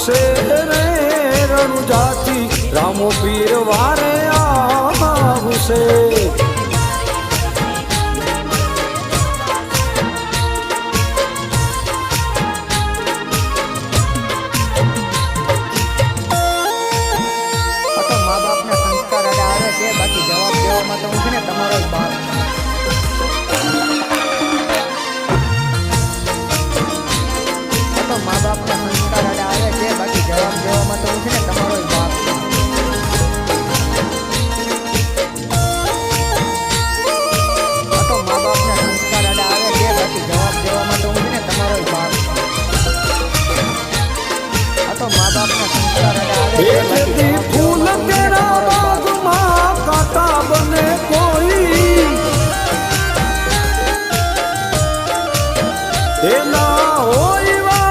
આવશે રે રણુજાથી રામો પીર વારે આવશે. બાકી જવાબ દેવામાં તો હું છે ને તમારો જ બાપ. તો મા બાપના સંસ્કાર આડા આવે છે બાકી જવાબ દેવામાં તો હું છે ને તમારો જ બાપ. તો મા બાપના સંસ્કાર આડા આવે છે બાકી જવાબ દેવામાં તો હું છે ને તમારો જ બાપ. તો મા બાપના સંસ્કાર આડા આવે છે